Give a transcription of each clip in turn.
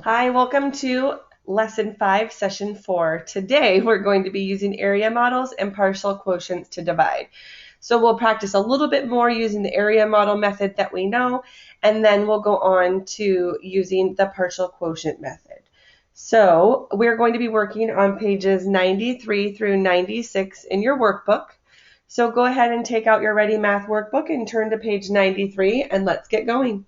Hi, welcome to Lesson 5, Session 4. Today we're going to be using area models and partial quotients to divide. So we'll practice a little bit more using the area model method that we know, and then we'll go on to using the partial quotient method. So we're going to be working on pages 93 through 96 in your workbook. So go ahead and take out your Ready Math workbook and turn to page 93 and let's get going.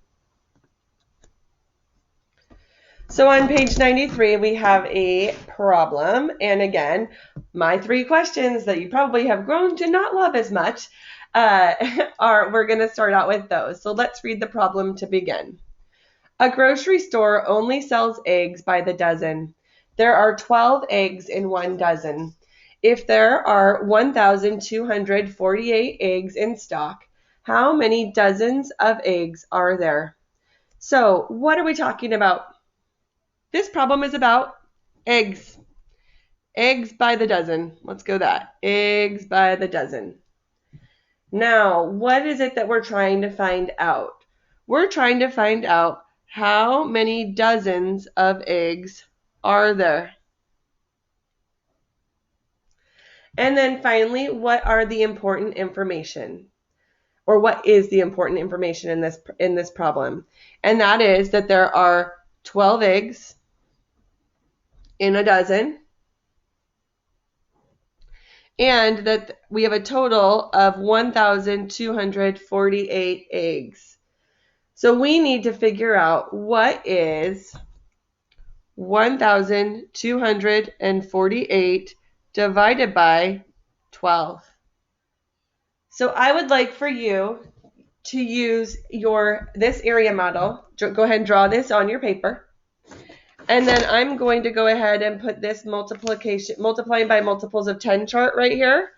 So on page 93, we have a problem. And again, my 3 questions that you probably have grown to not love as much we're going to start out with those. So let's read the problem to begin. A grocery store only sells eggs by the dozen. There are 12 eggs in 1 dozen. If there are 1,248 eggs in stock, how many dozens of eggs are there? So what are we talking about? This problem is about eggs. Eggs by the dozen. Let's go that. Eggs by the dozen. Now, what is it that we're trying to find out? We're trying to find out how many dozens of eggs are there. And then finally, what are the important information? Or what is the important information in this problem? And that is that there are 12 eggs in a dozen, and that we have a total of 1,248 eggs. So we need to figure out what is 1,248 divided by 12. So I would like for you to use this area model. Go ahead and draw this on your paper. And then I'm going to go ahead and put this multiplying by multiples of 10 chart right here.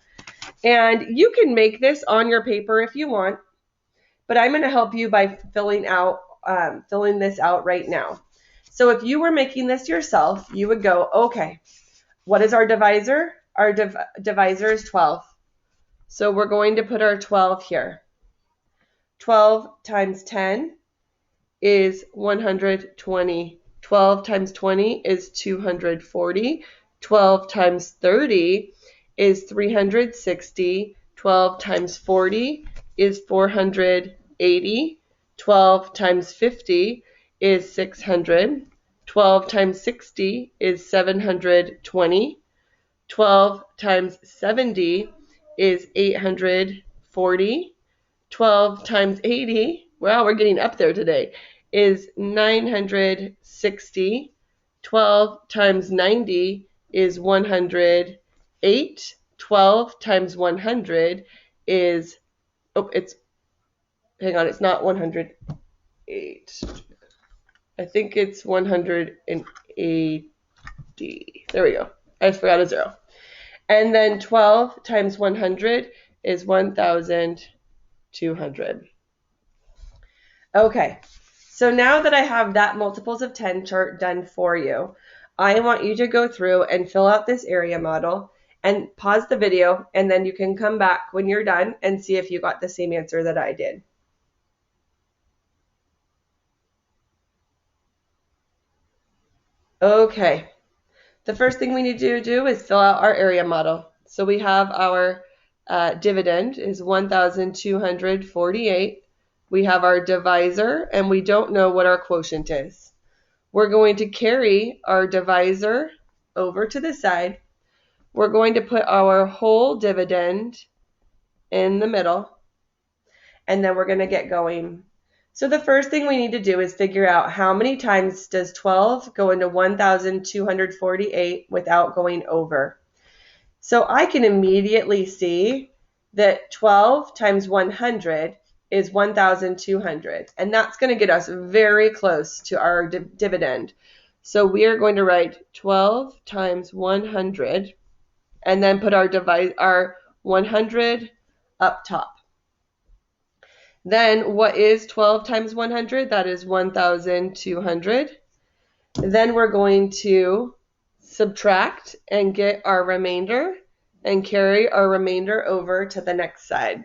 And you can make this on your paper if you want, but I'm going to help you by filling this out right now. So if you were making this yourself, you would go, okay, what is our divisor? Our divisor is 12. So we're going to put our 12 here. 12 times 10 is 120. 12 times 20 is 240. 12 times 30 is 360. 12 times 40 is 480. 12 times 50 is 600. 12 times 60 is 720. 12 times 70 is 840. 12 times 80, wow, we're getting up there today, is 960. 12 times 90 is 108. 12 times 100 is, it's not 108. I think it's 180. There we go. I just forgot a 0. And then 12 times 100 is 1,200. Okay, so now that I have that multiples of 10 chart done for you, I want you to go through and fill out this area model and pause the video, and then you can come back when you're done and see if you got the same answer that I did. Okay, the first thing we need to do is fill out our area model. So we have our dividend is 1,248. We have our divisor, and we don't know what our quotient is. We're going to carry our divisor over to the side. We're going to put our whole dividend in the middle, and then we're going to get going. So the first thing we need to do is figure out how many times does 12 go into 1,248 without going over. So I can immediately see that 12 times 100 is 1,200, and that's going to get us very close to our dividend. So we are going to write 12 times 100 and then put our 100 up top. Then what is 12 times 100? That is 1,200. Then we're going to subtract and get our remainder and carry our remainder over to the next side,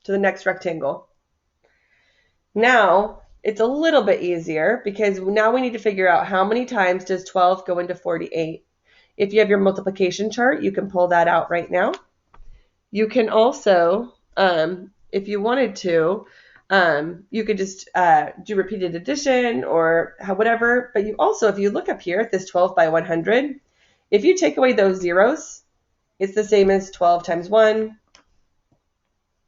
to the next rectangle. Now, it's a little bit easier because now we need to figure out how many times does 12 go into 48. If you have your multiplication chart, you can pull that out right now. You can also, if you wanted to, you could just do repeated addition or whatever. But you also, if you look up here at this 12 by 100, if you take away those zeros, it's the same as 12 times 1.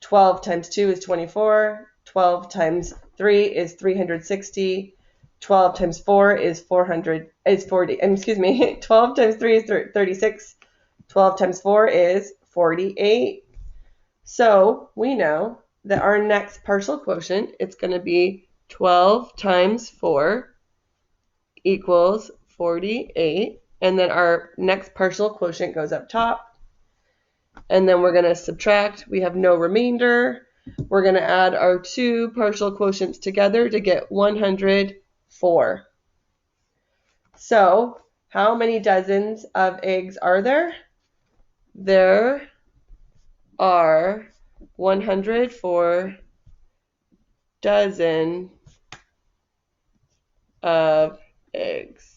12 times 2 is 24. 12 times 3 is 360. 12 times 4 is 40. Excuse me. 12 times 3 is 36. 12 times 4 is 48. So we know that our next partial quotient, it's going to be 12 times 4 equals 48. And then our next partial quotient goes up top. And then we're going to subtract. We have no remainder. We're going to add our two partial quotients together to get 104. So how many dozens of eggs are there? There are 104 dozen of eggs.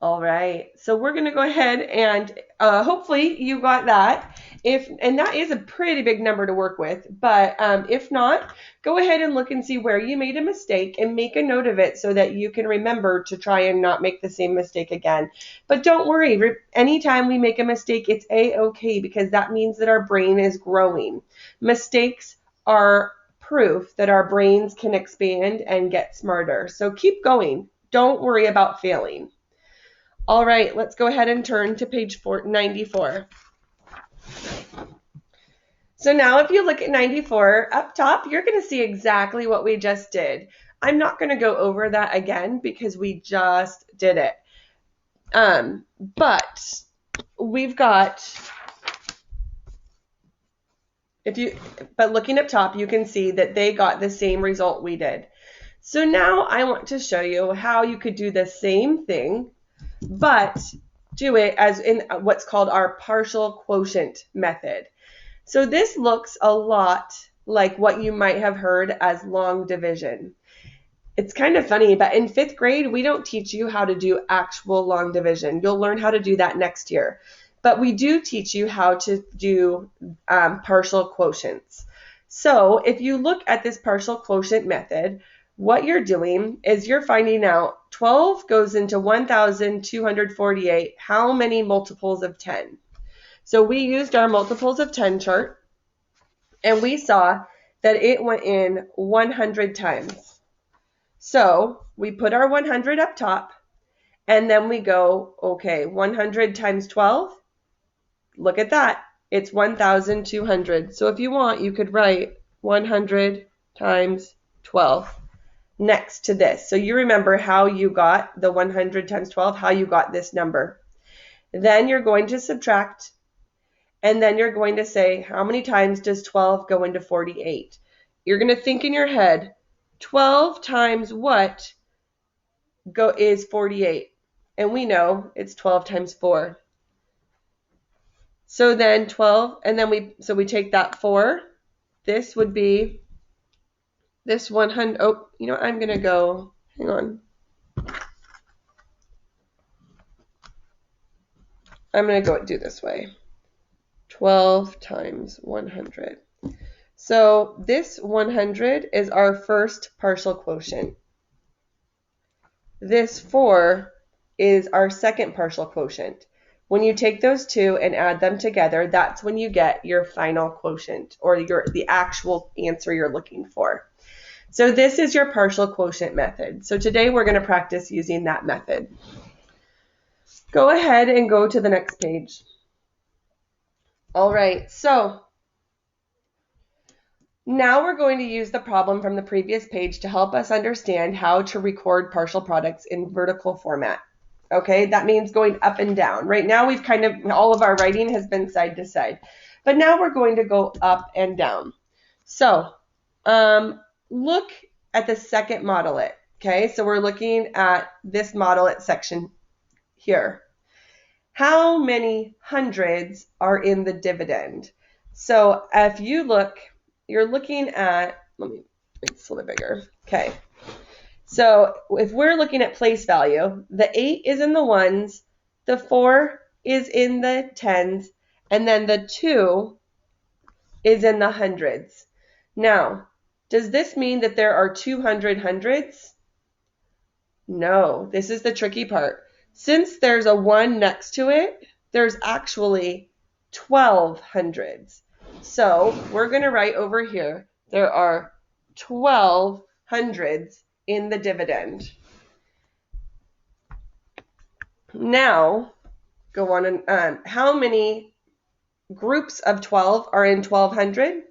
All right, so we're going to go ahead and hopefully you got that. And that is a pretty big number to work with, but if not, go ahead and look and see where you made a mistake and make a note of it so that you can remember to try and not make the same mistake again. But don't worry, anytime we make a mistake, it's a-okay because that means that our brain is growing. Mistakes are proof that our brains can expand and get smarter. So keep going. Don't worry about failing. All right, let's go ahead and turn to page 94. So now if you look at 94 up top, you're going to see exactly what we just did. I'm not going to go over that again because we just did it. But we've got, but looking up top, you can see that they got the same result we did. So now I want to show you how you could do the same thing, but do it as in what's called our partial quotient method. So this looks a lot like what you might have heard as long division. It's kind of funny, but in 5th grade, we don't teach you how to do actual long division. You'll learn how to do that next year. But we do teach you how to do partial quotients. So if you look at this partial quotient method, what you're doing is you're finding out 12 goes into 1,248. How many multiples of 10? So we used our multiples of 10 chart, and we saw that it went in 100 times. So we put our 100 up top, and then we go, okay, 100 times 12. Look at that. It's 1,200. So if you want, you could write 100 times 12. Next to this. So you remember how you got the 100 times 12, how you got this number. Then you're going to subtract, and then you're going to say, how many times does 12 go into 48? You're going to think in your head, 12 times what is 48? And we know it's 12 times 4. So then 12, and then we take that 4. This would be this 100, oh, you know, I'm going to go, hang on. I'm going to go do this way. 12 times 100. So this 100 is our first partial quotient. This 4 is our second partial quotient. When you take those two and add them together, that's when you get your final quotient or the actual answer you're looking for. So this is your partial quotient method. So today we're going to practice using that method. Go ahead and go to the next page. All right, so now we're going to use the problem from the previous page to help us understand how to record partial products in vertical format. Okay, that means going up and down. Right now we've all of our writing has been side to side, but now we're going to go up and down. So look at the second modelet. Okay, so we're looking at this modelet section here. How many hundreds are in the dividend? So if you look, you're looking at, let me It's a little bit bigger. Okay. So if we're looking at place value, the 8 is in the ones, the 4 is in the tens, and then the 2 is in the hundreds. Now, does this mean that there are 200 hundreds? No, this is the tricky part. Since there's a 1 next to it, there's actually 12 hundreds. So we're going to write over here, there are 12 hundreds in the dividend. Now, go on and how many groups of 12 are in 1200?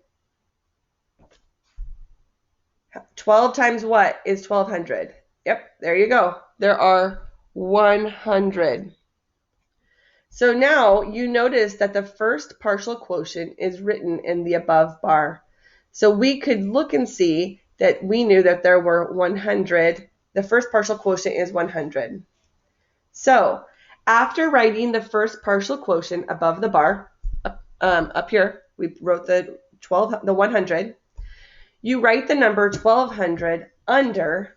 12 times what is 1200? Yep, there you go. There are 100. So now you notice that the first partial quotient is written in the above bar. So we could look and see that we knew that there were 100. The first partial quotient is 100. So after writing the first partial quotient above the bar, up here, we wrote the 100. You write the number 1200 under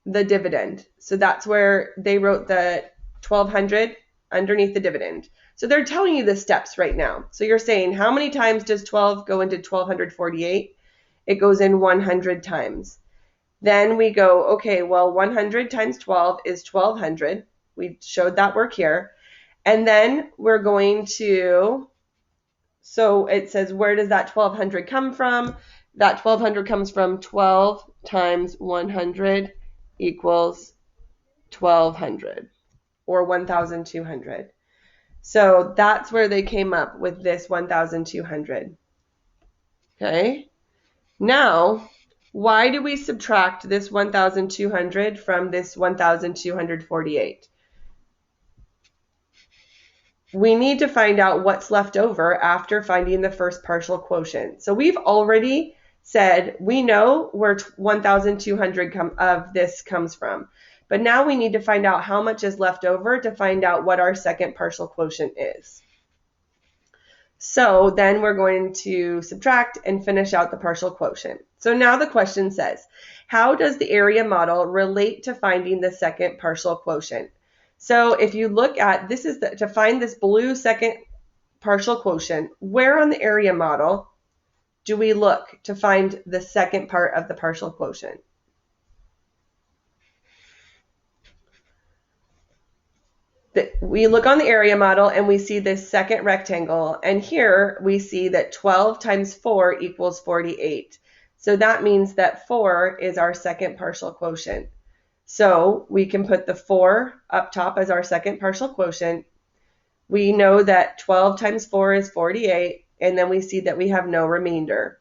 the dividend. So that's where they wrote the 1200 underneath the dividend. So they're telling you the steps right now. So you're saying, how many times does 12 go into 1248? It goes in 100 times. Then we go, okay, well, 100 times 12 is 1200. We showed that work here. And then we're going to, so it says, where does that 1200 come from? That 1200 comes from 12 times 100 equals 1200 or 1200. So that's where they came up with this 1200. Okay. Now, why do we subtract this 1200 from this 1248? We need to find out what's left over after finding the first partial quotient. So we've already said we know where 1200 of this comes from. But now we need to find out how much is left over to find out what our second partial quotient is. So then we're going to subtract and finish out the partial quotient. So now the question says, how does the area model relate to finding the second partial quotient? So if you look at, this is to find this blue second partial quotient, where on the area model do we look to find the second part of the partial quotient? We look on the area model and we see this second rectangle, and here we see that 12 times 4 equals 48. So that means that 4 is our second partial quotient. So we can put the 4 up top as our second partial quotient. We know that 12 times 4 is 48, and then we see that we have no remainder.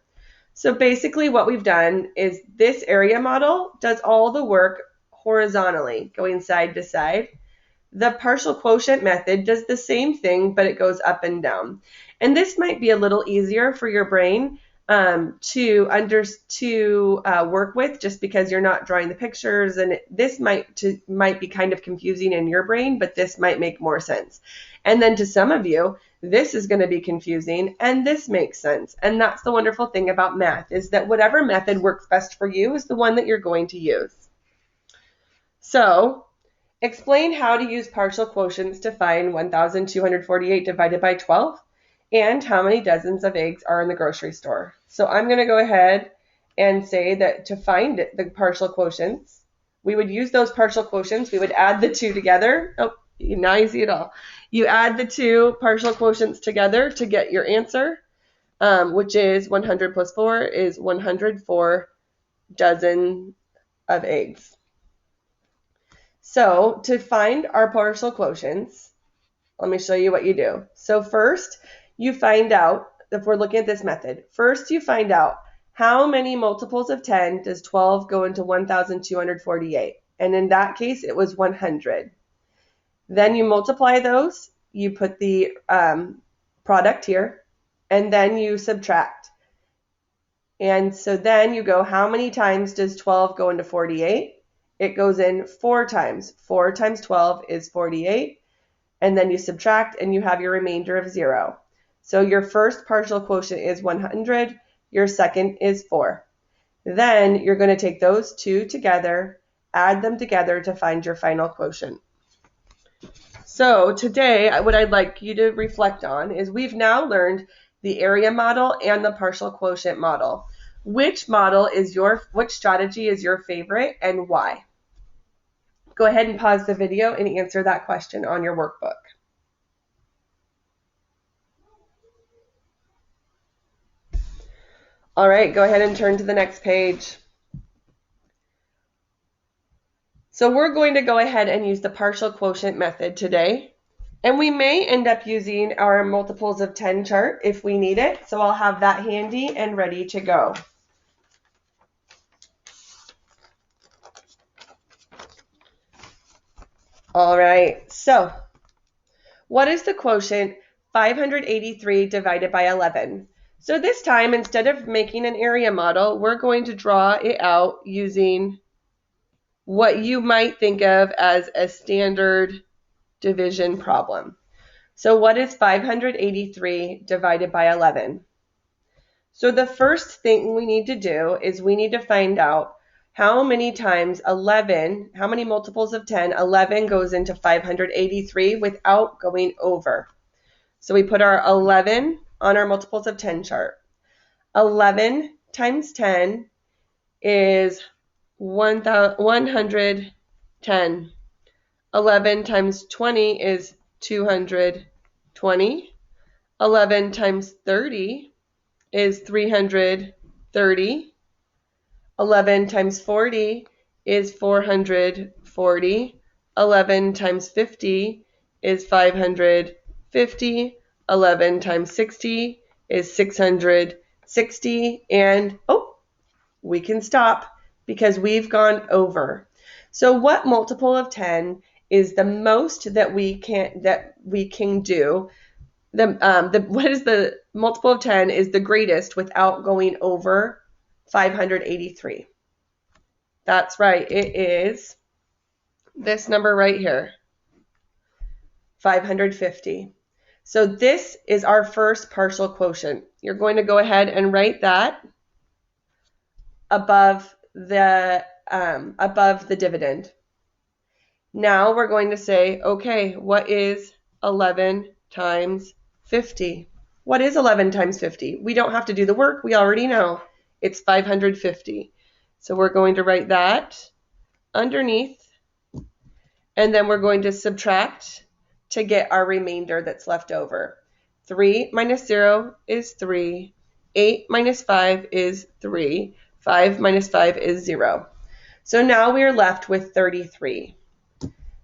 So basically what we've done is this area model does all the work horizontally, going side to side. The partial quotient method does the same thing, but it goes up and down. And this might be a little easier for your brain to work with, just because you're not drawing the pictures, and this might be kind of confusing in your brain, but this might make more sense. And then to some of you, this is going to be confusing, and this makes sense. And that's the wonderful thing about math, is that whatever method works best for you is the one that you're going to use. So explain how to use partial quotients to find 1248 divided by 12 and how many dozens of eggs are in the grocery store. So I'm going to go ahead and say that to find the partial quotients, we would use those partial quotients. We would add the two together. Oh, now you see it all. You add the two partial quotients together to get your answer, which is 100 plus 4 is 104 dozen of eggs. So to find our partial quotients, let me show you what you do. So first, you find out, if we're looking at this method, first you find out how many multiples of 10 does 12 go into 1248. And in that case, it was 100. Then you multiply those, you put the product here, and then you subtract. And so then you go, how many times does 12 go into 48? It goes in 4 times. 4 times 12 is 48. And then you subtract and you have your remainder of 0. So your first partial quotient is 100. Your second is 4. Then you're going to take those two together, add them together to find your final quotient. So today, what I'd like you to reflect on is we've now learned the area model and the partial quotient model. Which strategy is your favorite and why? Go ahead and pause the video and answer that question on your workbook. All right, go ahead and turn to the next page. So we're going to go ahead and use the partial quotient method today. And we may end up using our multiples of 10 chart if we need it. So I'll have that handy and ready to go. All right, so what is the quotient 583 divided by 11? So this time, instead of making an area model, we're going to draw it out using what you might think of as a standard division problem. So what is 583 divided by 11? So the first thing we need to do is we need to find out how many times 11, how many multiples of 10, 11 goes into 583 without going over. So we put our 11 on our multiples of 10 chart. 11 times 10 is 110. 11 times 20 is 220. 11 times 30 is 330. 11 times 40 is 440. 11 times 50 is 550. 11 times 60 is 660. And, we can stop because we've gone over. So what multiple of 10 is the most that we can do? What is the multiple of 10 is the greatest without going over 583? That's right. It is this number right here, 550. So this is our first partial quotient. You're going to go ahead and write that above the dividend. Now we're going to say, okay, what is 11 times 50? What is 11 times 50? We don't have to do the work. We already know. It's 550. So we're going to write that underneath, and then we're going to subtract to get our remainder that's left over. 3 minus 0 is 3. 8 minus 5 is 3. 5 minus 5 is 0. So now we are left with 33.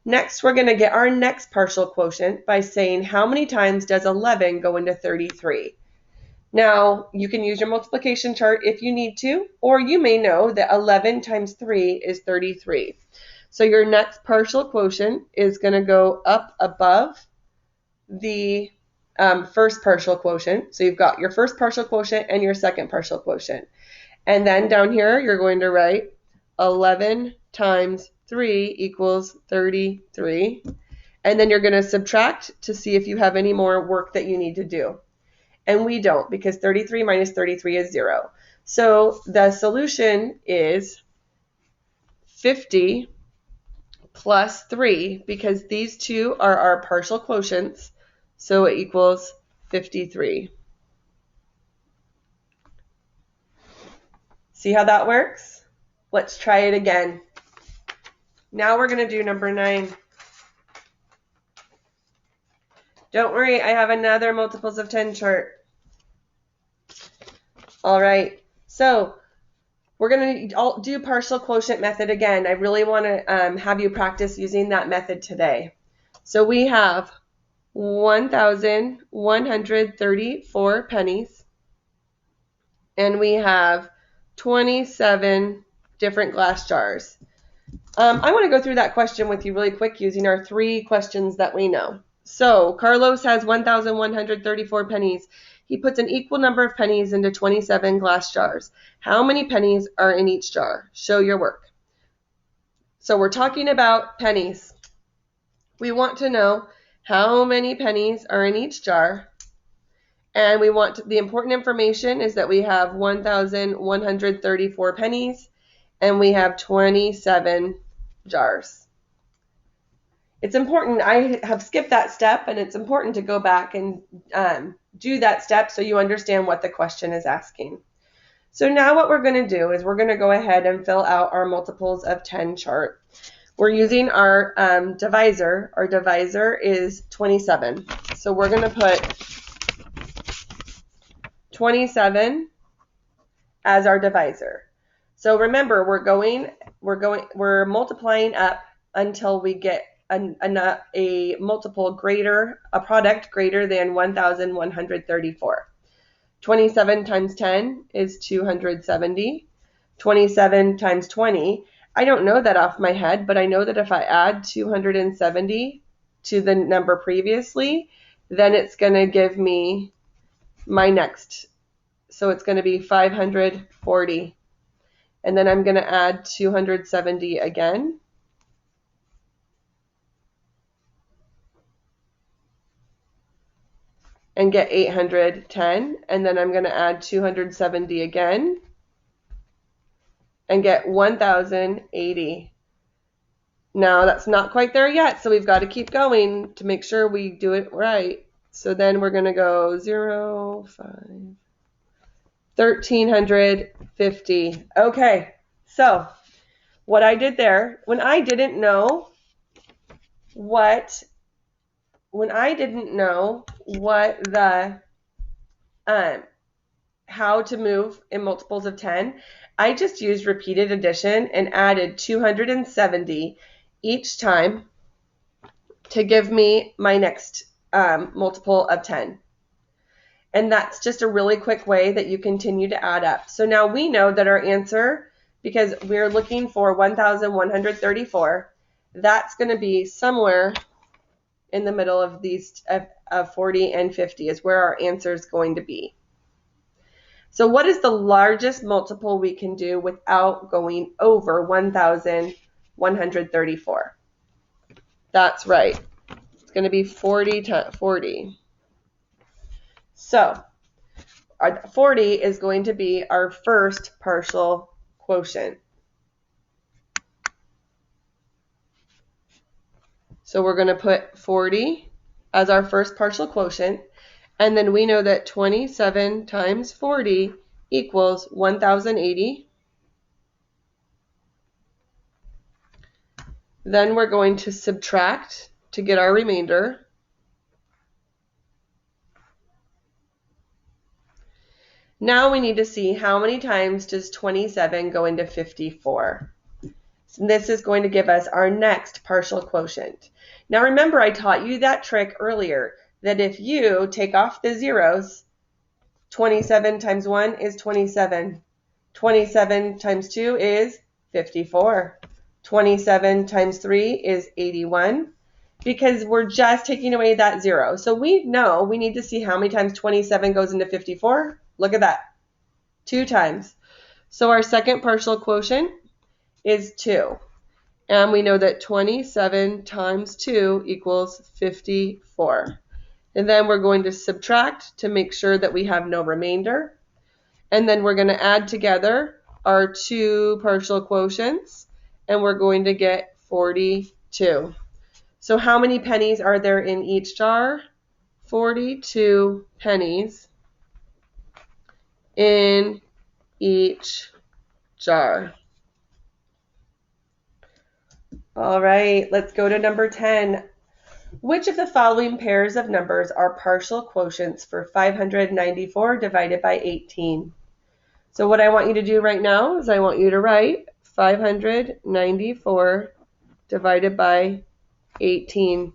Next, we're going to get our next partial quotient by saying how many times does 11 go into 33? Now, you can use your multiplication chart if you need to, or you may know that 11 times 3 is 33. So your next partial quotient is going to go up above the first partial quotient. So you've got your first partial quotient and your second partial quotient. And then down here, you're going to write 11 times 3 equals 33. And then you're going to subtract to see if you have any more work that you need to do. And we don't, because 33 minus 33 is 0. So the solution is 50 plus 3, because these two are our partial quotients. So it equals 53. See how that works? Let's try it again. Now we're going to do number 9. Don't worry, I have another multiples of 10 chart. All right, so we're going to do partial quotient method again. I really want to have you practice using that method today. So we have 1,134 pennies, and we have 27 different glass jars. I want to go through that question with you really quick using our 3 questions that we know. So Carlos has 1,134 pennies. He puts an equal number of pennies into 27 glass jars. How many pennies are in each jar? Show your work. So we're talking about pennies. We want to know how many pennies are in each jar, And we want the important information is that we have 1,134 pennies and we have 27 jars. It's important, I have skipped that step, and it's important to go back and do that step so you understand what the question is asking. So now what we're going to do is we're going to go ahead and fill out our multiples of 10 chart. We're using our divisor. Our divisor is 27. So we're going to put 27 as our divisor. So remember, we're multiplying up until we get a multiple greater, a product greater than 1,134. 27 times 10 is 270. 27 times 20, I don't know that off my head, but I know that if I add 270 to the number previously, then it's going to give me my next. So it's going to be 540. And then I'm going to add 270 again. And get 810. And then I'm going to add 270 again. And get 1,080. Now that's not quite there yet, so we've got to keep going to make sure we do it right. So then we're going to go 0, 5, 1,350. Okay, so what I did there, when I didn't know what the how to move in multiples of 10, I just used repeated addition and added 270 each time to give me my next multiple of 10. And that's just a really quick way that you continue to add up. So now we know that our answer, because we're looking for 1,134, that's going to be somewhere in the middle of these of 40 and 50 is where our answer is going to be. So what is the largest multiple we can do without going over 1,134? That's right. It's going to be 40 times 40. So our 40 is going to be our first partial quotient. So we're going to put 40 as our first partial quotient. And then we know that 27 times 40 equals 1,080. Then we're going to subtract to get our remainder. Now we need to see how many times does 27 go into 54. So this is going to give us our next partial quotient. Now remember, I taught you that trick earlier, that if you take off the zeros, 27 times 1 is 27. 27 times 2 is 54. 27 times 3 is 81, because we're just taking away that 0. So we know we need to see how many times 27 goes into 54. Look at that. 2 times. So our second partial quotient is 2. And we know that 27 times 2 equals 54. And then we're going to subtract to make sure that we have no remainder. And then we're going to add together our 2 partial quotients, and we're going to get 42. So how many pennies are there in each jar? 42 pennies in each jar. All right, let's go to number 10. Which of the following pairs of numbers are partial quotients for 594 divided by 18? So what I want you to do right now is I want you to write 594 divided by 18.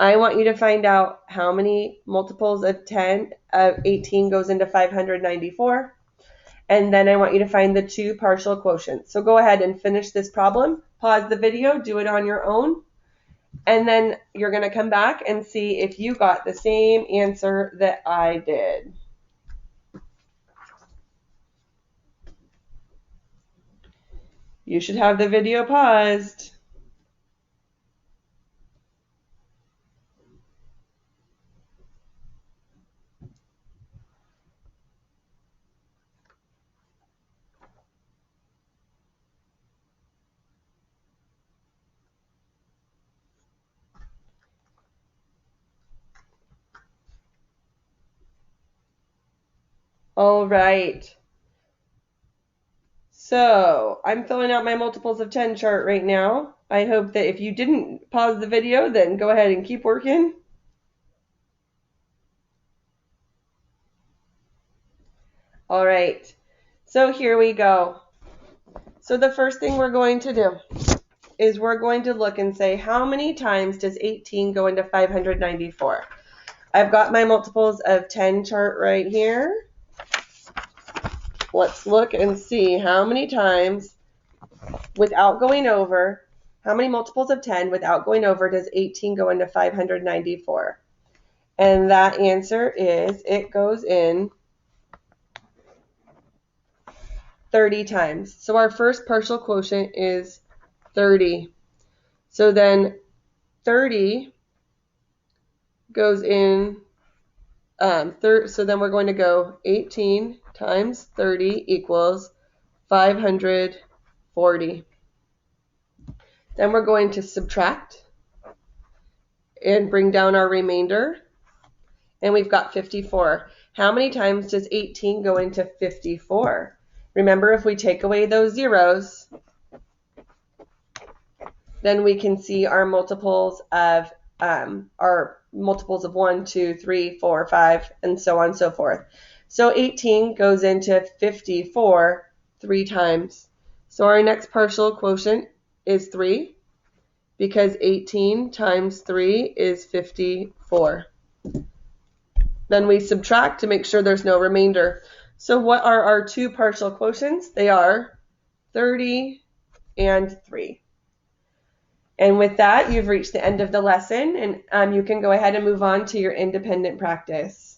I want you to find out how many multiples of 18 goes into 594. And then I want you to find the 2 partial quotients. So go ahead and finish this problem. Pause the video, do it on your own. And then you're going to come back and see if you got the same answer that I did. You should have the video paused. All right. So I'm filling out my multiples of 10 chart right now. I hope that if you didn't pause the video, then go ahead and keep working. All right. So here we go. So the first thing we're going to do is we're going to look and say, how many times does 18 go into 594? I've got my multiples of 10 chart right here. Let's look and see how many times without going over, how many multiples of 10 without going over does 18 go into 594? And that answer is it goes in 30 times. So our first partial quotient is 30. So then 30 goes in, so then we're going to go 18 times 30 equals 540. Then we're going to subtract and bring down our remainder. And we've got 54. How many times does 18 go into 54? Remember, if we take away those zeros, then we can see our multiples of 1, 2, 3, 4, 5, and so on and so forth. So 18 goes into 54 3 times. So our next partial quotient is 3 because 18 times 3 is 54. Then we subtract to make sure there's no remainder. So what are our two partial quotients? They are 30 and 3. And with that, you've reached the end of the lesson, and you can go ahead and move on to your independent practice.